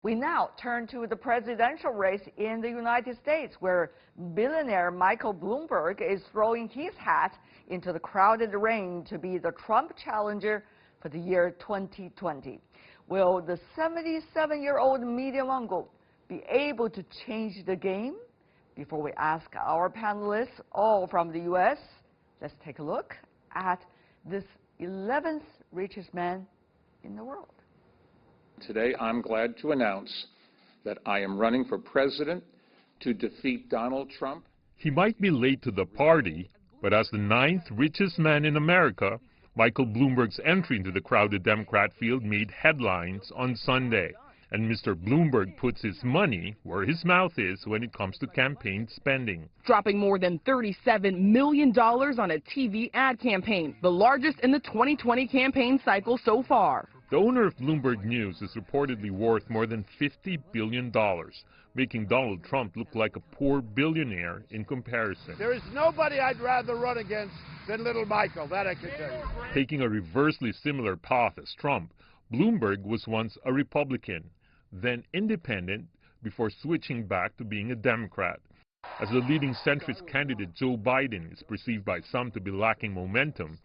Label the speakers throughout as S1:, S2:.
S1: We now turn to the presidential race in the United States, where billionaire Michael Bloomberg is throwing his hat into the crowded ring to be the Trump challenger for the year 2020. Will the 77-year-old media mogul be able to change the game? Before we ask our panelists, all from the U.S., let's take a look at this 11th richest man in the world.
S2: Today, I'm glad to announce that I am running for president to defeat Donald Trump.
S3: He might be late to the party, but as the 9th richest man in America, Michael Bloomberg's entry into the crowded Democrat field made headlines on Sunday. And Mr. Bloomberg puts his money where his mouth is when it comes to campaign spending.
S4: Dropping more than $37 million on a TV ad campaign, the largest in the 2020 campaign cycle so far.
S3: The owner of Bloomberg News is reportedly worth more than $50 billion, making Donald Trump look like a poor billionaire in comparison.
S5: There is nobody I'd rather run against than little Michael, that I can tell you.
S3: Taking a reversely similar path as Trump, Bloomberg was once a Republican, then independent, before switching back to being a Democrat. As the leading centrist candidate Joe Biden is perceived by some to be lacking momentum,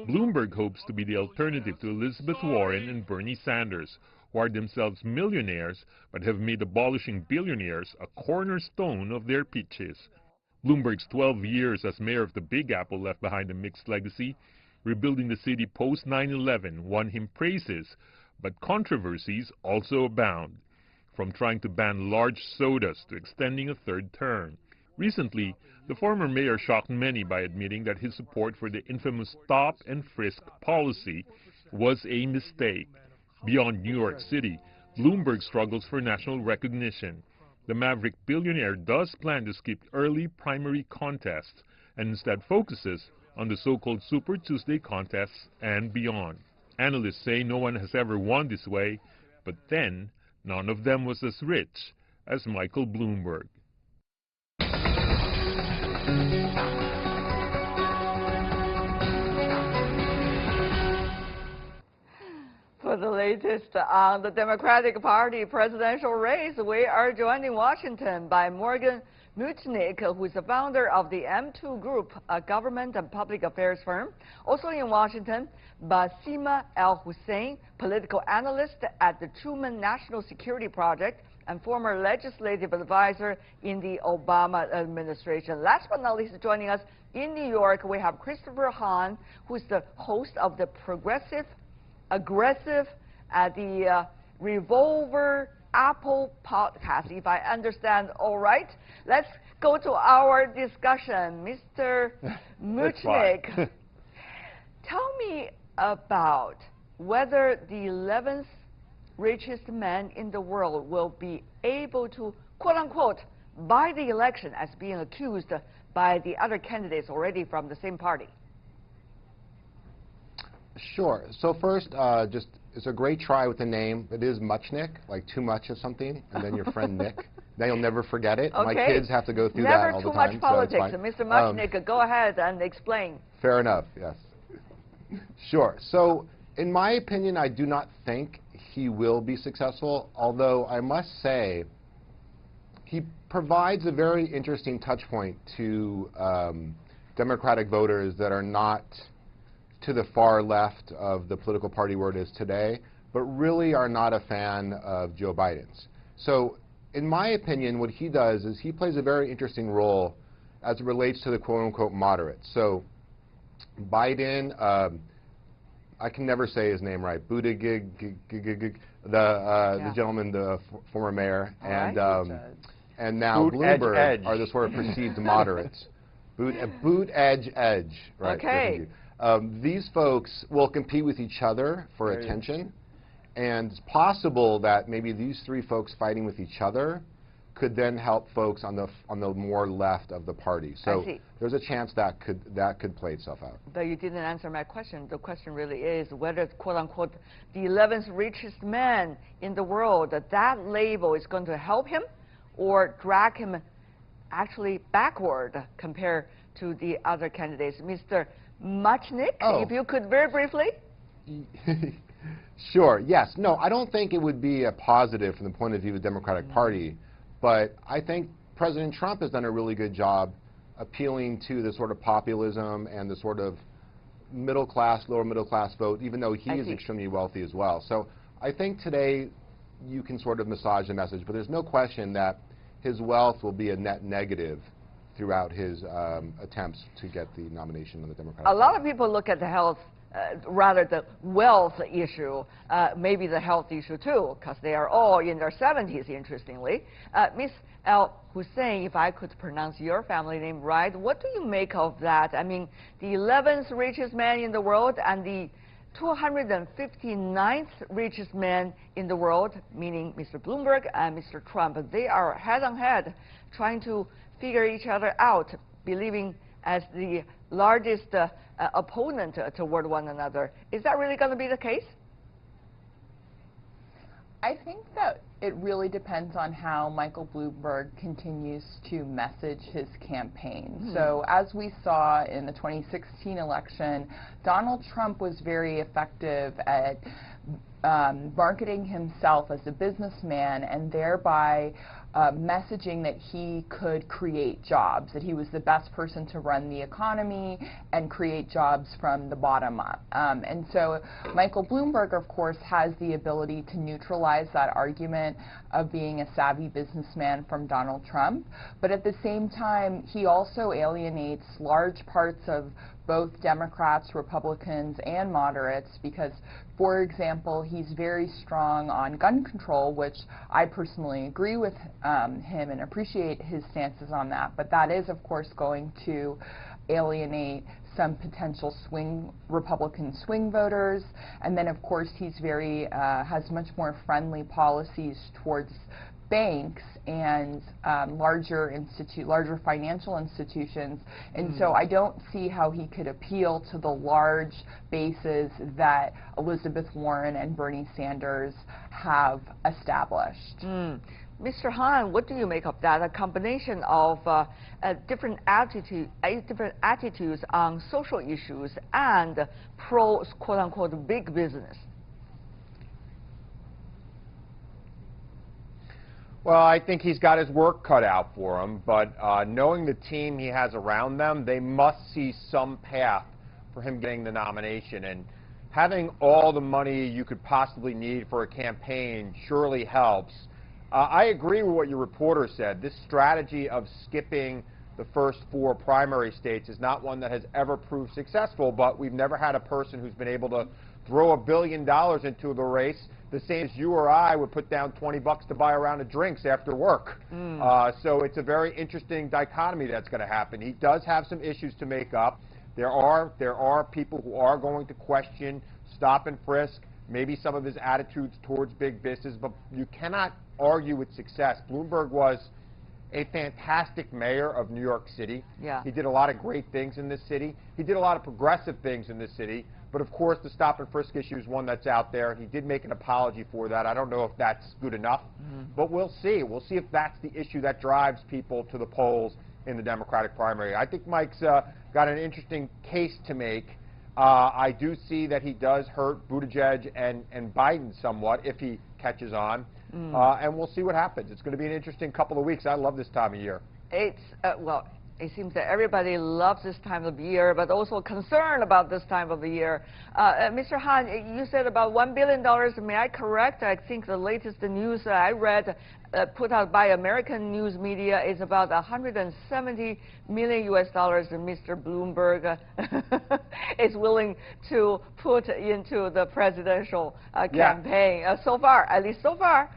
S3: Bloomberg hopes to be the alternative to Elizabeth Warren and Bernie Sanders, who are themselves millionaires but have made abolishing billionaires a cornerstone of their pitches. Bloomberg's 12 years as mayor of the Big Apple left behind a mixed legacy. Rebuilding the city post 9/11 won him praises, but controversies also abound, from trying to ban large sodas to extending a third term. Recently, the former mayor shocked many by admitting that his support for the infamous stop and frisk policy was a mistake. Beyond New York City, Bloomberg struggles for national recognition. The maverick billionaire does plan to skip early primary contests and instead focuses on the so-called Super Tuesday contests and beyond. Analysts say no one has ever won this way, but then none of them was as rich as Michael Bloomberg.
S1: For the latest on the Democratic Party presidential race, we are joined in Washington by Morgan Muchnick, who is the founder of the M2 Group, a government and public affairs firm. Also in Washington, Basima El-Hussein, political analyst at the Truman National Security Project and former legislative advisor in the Obama administration. Last but not least, joining us in New York, we have Christopher Hahn, who is the host of the Progressive, Aggressive, the Revolver Apple podcast, if I understand all right. Let's go to our discussion. Mr. Muchnick, tell me about whether the 11th richest man in the world will be able to, quote-unquote, buy the election, as being accused by the other candidates already from the same party.
S6: Sure. So first, it's a great try with the name. It is Muchnick, like too much of something, and then your friend Nick. Then you'll never forget it.
S1: Okay.
S6: My kids have to go through that all the time.
S1: Never too much politics.
S6: So
S1: Mr. Muchnick, go ahead and explain.
S6: Fair enough, yes. Sure. So in my opinion, I do not think he will be successful, although I must say he provides a very interesting touch point to Democratic voters that are not to the far left of the political party where it is today, but really are not a fan of Joe Biden's. So in my opinion, what he does is he plays a very interesting role as it relates to the quote-unquote moderates. So Biden, I can never say his name right, Buttigieg, the gentleman, the former mayor, and now Bloomberg are the sort of perceived moderates. Boot, edge, right?
S1: Okay.
S6: These folks will compete with each other for attention, and it's possible that maybe these three folks fighting with each other could then help folks on the more left of the party. So there's a chance that could play itself out.
S1: But you didn't answer my question. The question really is whether, quote-unquote, the 11th richest man in the world, that label is going to help him or drag him actually backward compared to the other candidates. Mr. Muchnick, if you could very briefly.
S6: Sure, yes. No, I don't think it would be a positive from the point of view of the Democratic Party, but I think President Trump has done a really good job appealing to the sort of populism and the sort of middle class, lower middle class vote, even though he is extremely wealthy as well. So I think today you can sort of massage the message, but there's no question that his wealth will be a net negative throughout his attempts to get the nomination on the Democratic Party.
S1: A lot of people look at the health, rather the wealth issue, maybe the health issue too, because they are all in their 70s, interestingly. Ms. Al Hussein, if I could pronounce your family name right, what do you make of that? I mean, the 11th richest man in the world and the 259th richest man in the world, meaning Mr. Bloomberg and Mr. Trump, they are head-on-head trying to figure each other out, believing as the largest opponent toward one another. Is that really going to be the case?
S7: I think that it really depends on how Michael Bloomberg continues to message his campaign. So as we saw in the 2016 election, Donald Trump was very effective at marketing himself as a businessman and thereby messaging that he could create jobs, that he was the best person to run the economy and create jobs from the bottom up. And so Michael Bloomberg, of course, has the ability to neutralize that argument of being a savvy businessman from Donald Trump. But at the same time, he also alienates large parts of both Democrats, Republicans, and moderates because, for example, he's very strong on gun control, which I personally agree with him and appreciate his stances on that. But that is, of course, going to alienate some potential Republican swing voters. And then, of course, he's has much more friendly policies towards banks and larger financial institutions, and so I don't see how he could appeal to the large bases that Elizabeth Warren and Bernie Sanders have established.
S1: Mr. Han, what do you make of that? A combination of different attitudes on social issues and pro, quote-unquote, big business.
S8: Well, I think he's got his work cut out for him, but knowing the team he has around them, they must see some path for him getting the nomination. And having all the money you could possibly need for a campaign surely helps. I agree with what your reporter said. This strategy of skipping the first 4 primary states is not one that has ever proved successful, but we've never had a person who's been able to throw $1 billion into the race, the same as you or I would put down $20 to buy a round of drinks after work. So it's a very interesting dichotomy that's going to happen. He does have some issues to make up. There are people who are going to question stop and frisk, maybe some of his attitudes towards big business, but you cannot argue with success. Bloomberg was a fantastic mayor of New York City. He did a lot of great things in this city. He did a lot of progressive things in this city. But of course, the stop and frisk issue is one that's out there. He did make an apology for that. I don't know if that's good enough, but we'll see. We'll see if that's the issue that drives people to the polls in the Democratic primary. I think Mike's got an interesting case to make. I do see that he does hurt Buttigieg and Biden somewhat if he catches on, and we'll see what happens. It's going to be an interesting couple of weeks. I love this time of year.
S1: It's, well, it seems that everybody loves this time of the year, but also concerned about this time of the year. Mr. Han, you said about $1 billion. May I correct? I think the latest news I read put out by American news media is about $170 million US Mr. Bloomberg is willing to put into the presidential campaign so far, at least so far.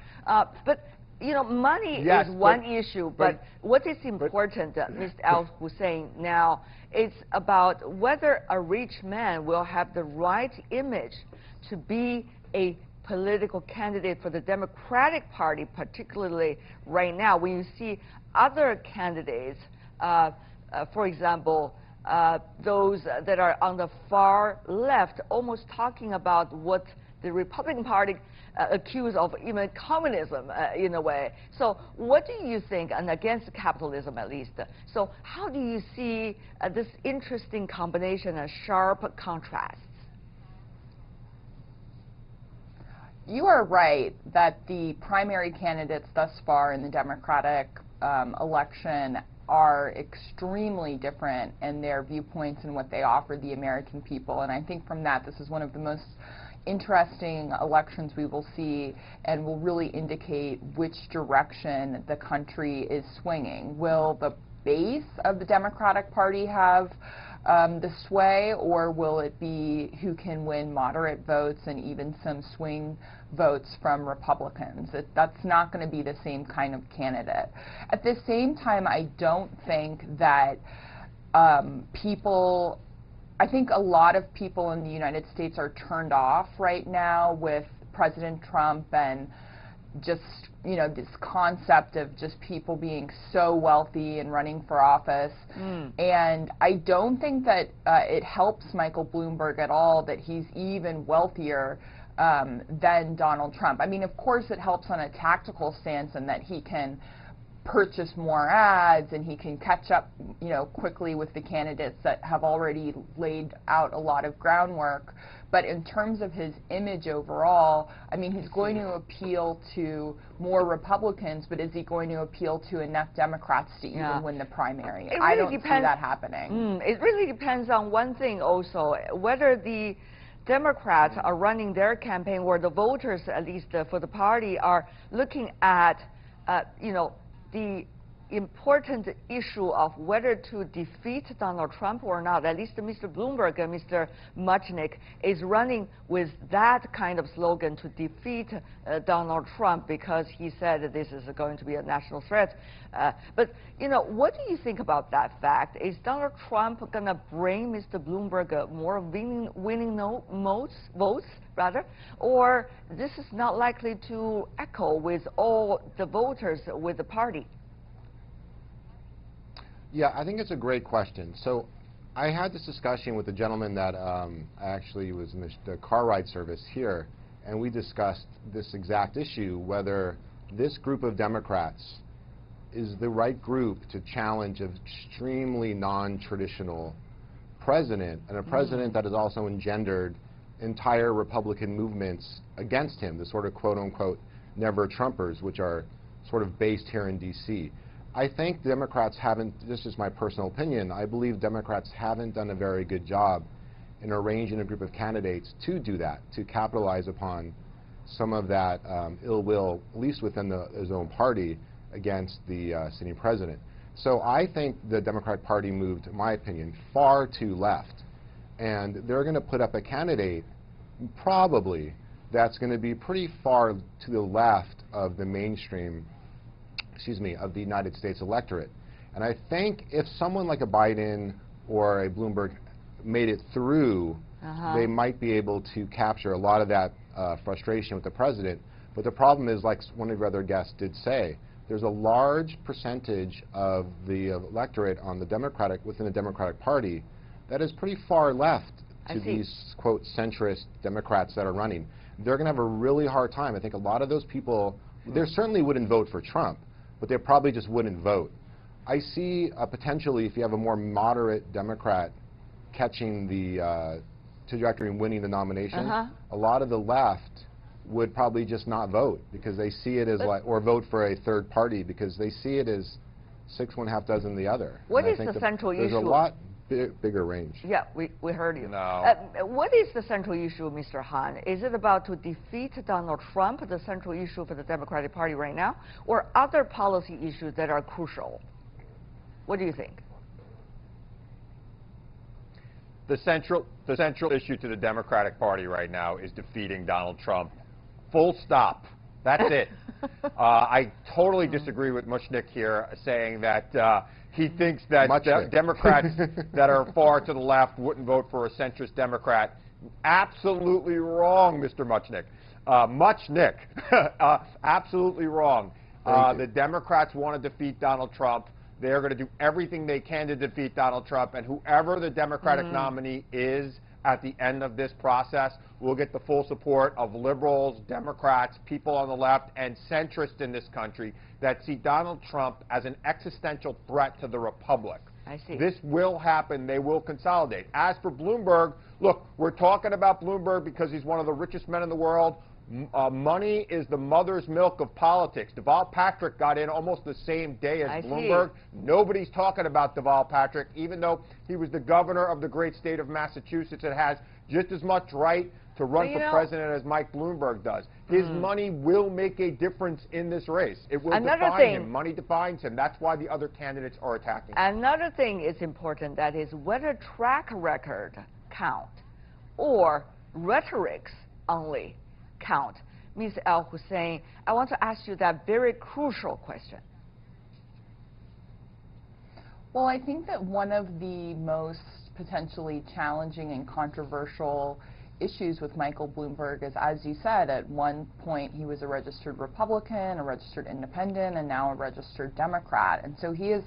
S1: But you know, money is one issue, but what is important, Mr. Al Hussein, now, it's about whether a rich man will have the right image to be a political candidate for the Democratic Party, particularly right now, when you see other candidates, for example, those that are on the far left, almost talking about what the Republican Party accused of even communism in a way. So what do you think, and against capitalism at least, so how do you see this interesting combination of sharp contrasts?
S7: You are right that the primary candidates thus far in the Democratic election are extremely different in their viewpoints and what they offer the American people. And I think from that, this is one of the most interesting elections we will see and will really indicate which direction the country is swinging. Will the base of the Democratic Party have the sway, or will it be who can win moderate votes and even some swing votes from Republicans? That's not going to be the same kind of candidate. At the same time, I don't think that I think a lot of people in the United States are turned off right now with President Trump and just, you know, this concept of just people being so wealthy and running for office. And I don't think that it helps Michael Bloomberg at all that he's even wealthier than Donald Trump. I mean, of course it helps on a tactical stance in that he can purchase more ads and he can catch up, you know, quickly with the candidates that have already laid out a lot of groundwork. But in terms of his image overall, I mean, he's going to appeal to more Republicans, but is he going to appeal to enough Democrats to even win the primary?
S1: Really
S7: I don't see that happening.
S1: It really depends on one thing also, whether the Democrats are running their campaign or the voters, at least for the party, are looking at, you know, the important issue of whether to defeat Donald Trump or not. At least Mr. Bloomberg and Mr. Muchnick is running with that kind of slogan to defeat Donald Trump because he said that this is going to be a national threat. But, you know, what do you think about that fact? Is Donald Trump going to bring Mr. Bloomberg more winning votes, rather? Or this is not likely to echo with all the voters with the party?
S6: Yeah, I think it's a great question. So I had this discussion with a gentleman that actually was in the car ride service here, and we discussed this exact issue, whether this group of Democrats is the right group to challenge an extremely non-traditional president, and a president that has also engendered entire Republican movements against him, the sort of quote-unquote never-Trumpers, which are sort of based here in D.C. I think Democrats haven't, this is my personal opinion, I believe Democrats haven't done a very good job in arranging a group of candidates to do that, to capitalize upon some of that ill will, at least within his own party, against the sitting president. So I think the Democratic Party moved, in my opinion, far too left. And they're going to put up a candidate, probably, that's going to be pretty far to the left of the mainstream, of the United States electorate. And I think if someone like a Biden or a Bloomberg made it through, they might be able to capture a lot of that frustration with the president. But the problem is, like one of your other guests did say, there's a large percentage of the electorate on the within the Democratic Party that is pretty far left to these, quote, centrist Democrats that are running. They're going to have a really hard time. I think a lot of those people, they certainly wouldn't vote for Trump, but they probably just wouldn't vote. I see potentially, if you have a more moderate Democrat catching the trajectory and winning the nomination, a lot of the left would probably just not vote because they see it as like, or vote for a third party because they see it as 6 1/2 dozen the other.
S1: What is the central issue?
S6: There's a lot bigger range.
S1: Yeah, we heard you.
S8: No.
S1: What is the central issue, Mr. Han? Is it about to defeat Donald Trump, the central issue for the Democratic Party right now, or other policy issues that are crucial? What do you think?
S8: The central issue to the Democratic Party right now is defeating Donald Trump. Full stop. That's it. I totally disagree with Muchnick here, saying that he thinks that Democrats that are far to the left wouldn't vote for a centrist Democrat. Absolutely wrong, Mr. Muchnick. Absolutely wrong. The Democrats want to defeat Donald Trump. They're going to do everything they can to defeat Donald Trump, and whoever the Democratic nominee is at the end of this process will get the full support of liberals, Democrats, people on the left, and centrists in this country that see Donald Trump as an existential threat to the republic.
S1: I see.
S8: This will happen. They will consolidate. As for Bloomberg, look, we're talking about Bloomberg because he's one of the richest men in the world. Money is the mother's milk of politics. Deval Patrick got in almost the same day as Bloomberg. Nobody's talking about Deval Patrick, even though he was the governor of the great state of Massachusetts and has just as much right to run for president as Mike Bloomberg does. His money will make a difference in this race. It will define him. Money defines him. That's why the other candidates are attacking him.
S1: Another thing is important, that is whether track record count or rhetorics only count. Ms. El-Hussein, I want to ask you that very crucial question.
S7: Well, I think that one of the most potentially challenging and controversial issues with Michael Bloomberg is, as you said, at one point he was a registered Republican, a registered Independent, and now a registered Democrat. And so he is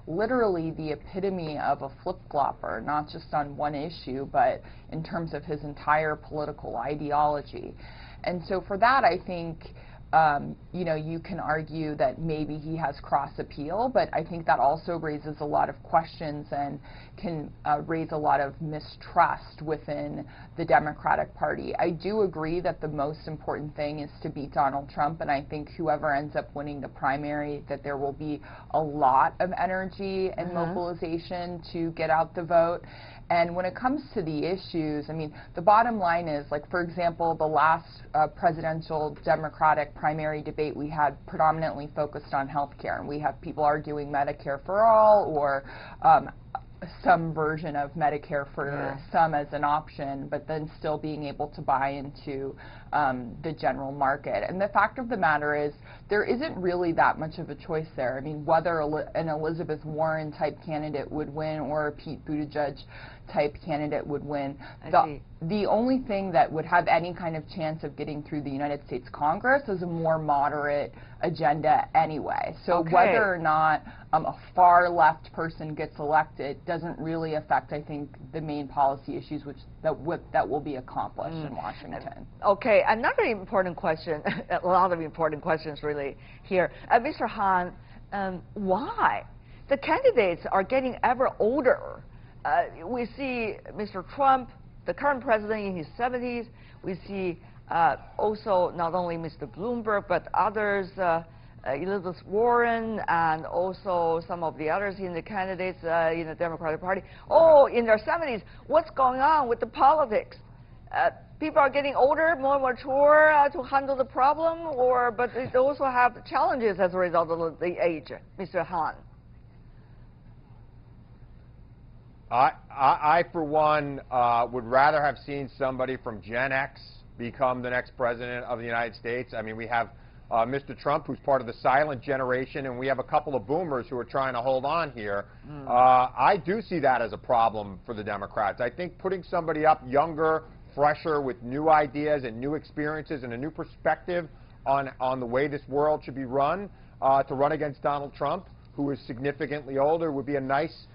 S7: literally the epitome of a flip-flopper, not just on one issue, but in terms of his entire political ideology. And so for that, I think, you know, you can argue that maybe he has cross-appeal, but I think that also raises a lot of questions and can raise a lot of mistrust within the Democratic Party. I do agree that the most important thing is to beat Donald Trump, and I think whoever ends up winning the primary, that there will be a lot of energy and mobilization to get out the vote. And when it comes to the issues, I mean, the bottom line is, like, for example, the last presidential Democratic primary debate we had predominantly focused on health care. And we have people arguing Medicare for all, or some version of Medicare for some as an option, but then still being able to buy into the general market. And the fact of the matter is, there isn't really that much of a choice there. I mean, whether an Elizabeth Warren type candidate would win or a Pete Buttigieg type candidate would win, the only thing that would have any kind of chance of getting through the United States Congress is a more moderate agenda anyway. So whether or not a far left person gets elected doesn't really affect, I think, the main policy issues that will be accomplished in Washington.
S1: Okay, another important question, a lot of important questions really here. Mr. Han, why? The candidates are getting ever older. We see Mr. Trump, the current president, in his 70s. We see also not only Mr. Bloomberg, but others, Elizabeth Warren, and also some of the others in the candidates in the Democratic Party, in their 70s. What's going on with the politics? People are getting older, more mature to handle the problem, but they also have challenges as a result of the age. Mr. Han.
S8: I, for one, would rather have seen somebody from Gen X become the next president of the United States. I mean, we have Mr. Trump, who's part of the silent generation, and we have a couple of boomers who are trying to hold on here. I do see that as a problem for the Democrats. I think putting somebody up younger, fresher, with new ideas and new experiences and a new perspective on the way this world should be run, to run against Donald Trump, who is significantly older, would be a nice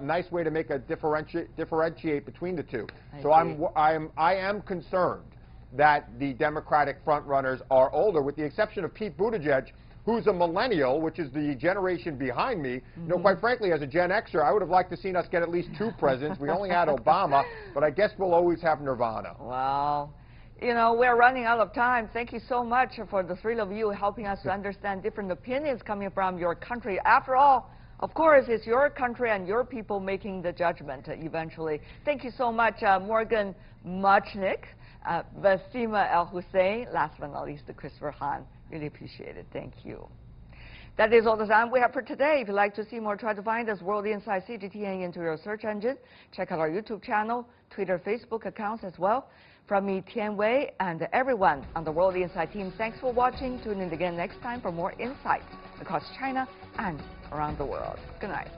S8: nice way to make a differentiate between the two. So I am concerned that the Democratic frontrunners are older, with the exception of Pete Buttigieg, who's a millennial, which is the generation behind me. You know, quite frankly, as a Gen Xer, I would have liked to seen us get at least 2 presidents. We only had Obama, but I guess we'll always have Nirvana.
S1: Wow. You know, we're running out of time. Thank you so much for the 3 of you helping us to understand different opinions coming from your country. After all, of course, it's your country and your people making the judgment eventually. Thank you so much, Morgan Muchnick, Basima El-Hussein, last but not least, Christopher Han. Really appreciate it. Thank you. That is all the time we have for today. If you'd like to see more, try to find us World Insight CGTN into your search engine. Check out our YouTube channel, Twitter, Facebook accounts as well. From me, Tian Wei, and everyone on the World Insight team, thanks for watching. Tune in again next time for more insights across China and around the world. Good night.